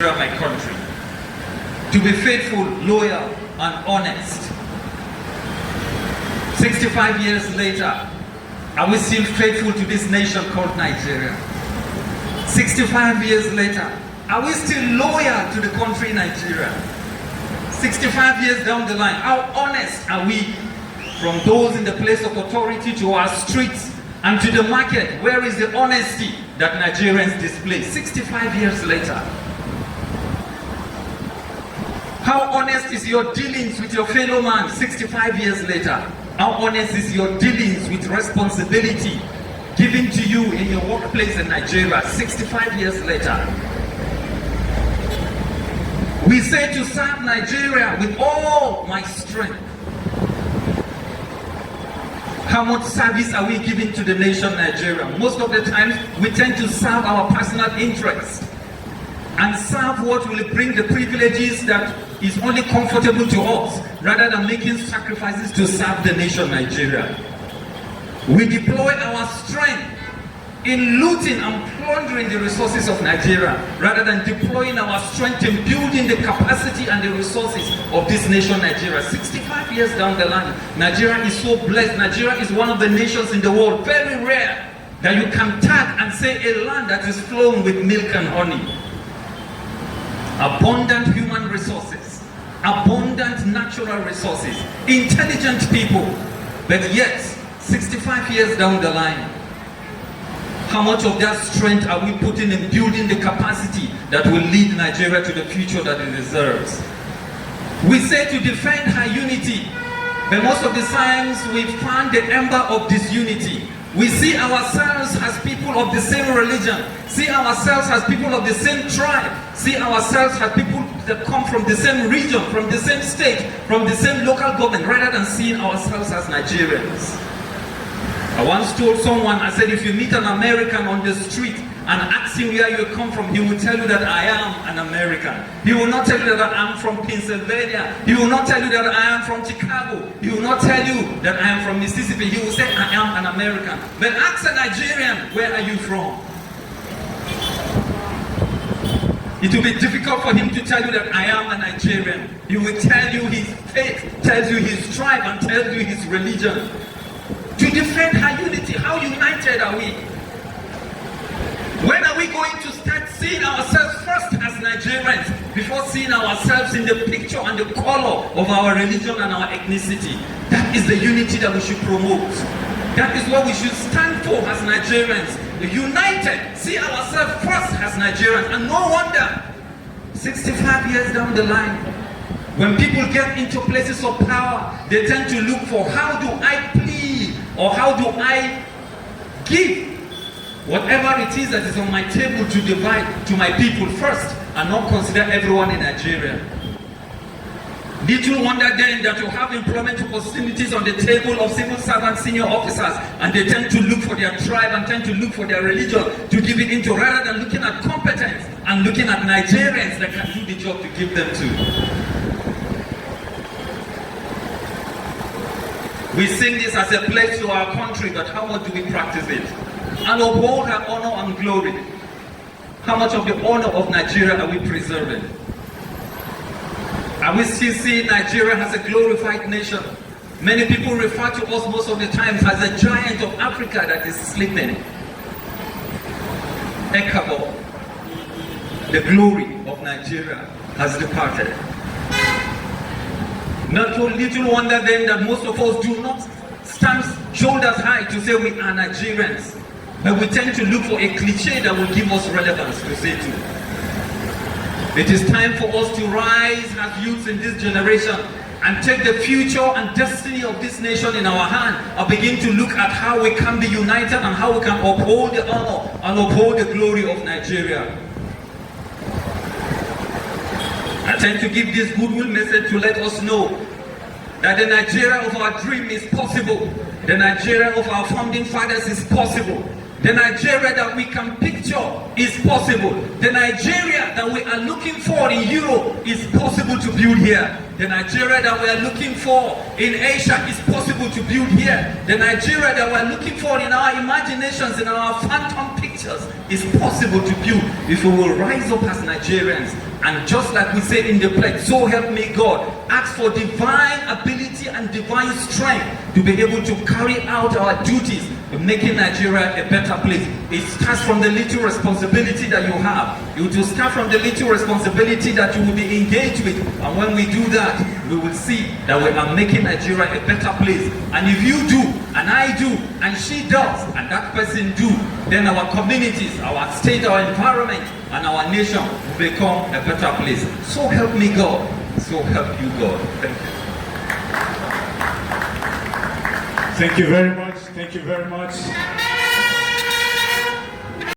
my country, to be faithful, loyal, and honest. 65 years later, are we still faithful to this nation called Nigeria? 65 years later, are we still loyal to the country Nigeria? 65 years down the line, how honest are we from those in the place of authority to our streets and to the market? Where is the honesty that Nigerians display 65 years later? How honest is your dealings with your fellow man 65 years later? How honest is your dealings with responsibility given to you in your workplace in Nigeria 65 years later? We say to serve Nigeria with all my strength. How much service are we giving to the nation Nigeria? Most of the times we tend to serve our personal interests and serve what will bring the privileges that is only comfortable to us, rather than making sacrifices to serve the nation Nigeria. We deploy our strength in looting and plundering the resources of Nigeria, rather than deploying our strength in building the capacity and the resources of this nation Nigeria. 65 years down the line, Nigeria is so blessed. Nigeria is one of the nations in the world, very rare, that you can tag and say a land that is flowing with milk and honey. Abundant human resources, abundant natural resources, intelligent people, but yet 65 years down the line, how much of that strength are we putting in building the capacity that will lead Nigeria to the future that it deserves? We say to defend her unity, but most of the times we find the ember of disunity. We see ourselves as people of the same religion, see ourselves as people of the same tribe, see ourselves as people that come from the same region, from the same state, from the same local government, rather than seeing ourselves as Nigerians. I once told someone, I said, if you meet an American on the street and ask him where you come from, he will tell you that I am an American. He will not tell you that I am from Pennsylvania. He will not tell you that I am from Chicago. He will not tell you that I am from Mississippi. He will say I am an American. But ask a Nigerian, where are you from? It will be difficult for him to tell you that I am a Nigerian. He will tell you his faith, tells you his tribe, and tells you his religion. To defend her unity, how united are we? When are we going to start seeing ourselves first as Nigerians before seeing ourselves in the picture and the color of our religion and our ethnicity? That is the unity that we should promote. That is what we should stand for as Nigerians. United, see ourselves first as Nigerians. And no wonder, 65 years down the line, when people get into places of power, they tend to look for how do I plead or how do I give whatever it is that is on my table to divide to my people first, and not consider everyone in Nigeria. Little wonder then that you have employment opportunities on the table of civil servants, senior officers, and they tend to look for their tribe and tend to look for their religion to give it into, rather than looking at competence and looking at Nigerians that can do the job to give them to. We sing this as a pledge to our country, but how much do we practice it? And uphold her honor and glory. How much of the honor of Nigeria are we preserving? Are we still seeing Nigeria as a glorified nation? Many people refer to us most of the times as a giant of Africa that is sleeping. Ekabo, the glory of Nigeria has departed. Not little wonder then that most of us do not stand shoulders high to say we are Nigerians, but we tend to look for a cliche that will give us relevance to say to. It is time for us to rise as youths in this generation and take the future and destiny of this nation in our hand and begin to look at how we can be united and how we can uphold the honor and uphold the glory of Nigeria. I tend to give this goodwill message to let us know that the Nigeria of our dream is possible. The Nigeria of our founding fathers is possible. The Nigeria that we can picture is possible. The Nigeria that we are looking for in Europe is possible to build here. The Nigeria that we are looking for in Asia is possible to build here. The Nigeria that we are looking for in our imaginations, in our phantom pictures, is possible to build if we will rise up as Nigerians And just like we say in the pledge, so help me God, ask for divine ability and divine strength to be able to carry out our duties in making Nigeria a better place. It starts from the little responsibility that you have. It will start from the little responsibility that you will be engaged with. And when we do that, we will see that we are making Nigeria a better place. And if you do, and I do, and she does, and that person do, then our communities, our state, our environment, and our nation will become a better place. So help me God. So help you God. Thank you. Thank you very much. Thank you very much.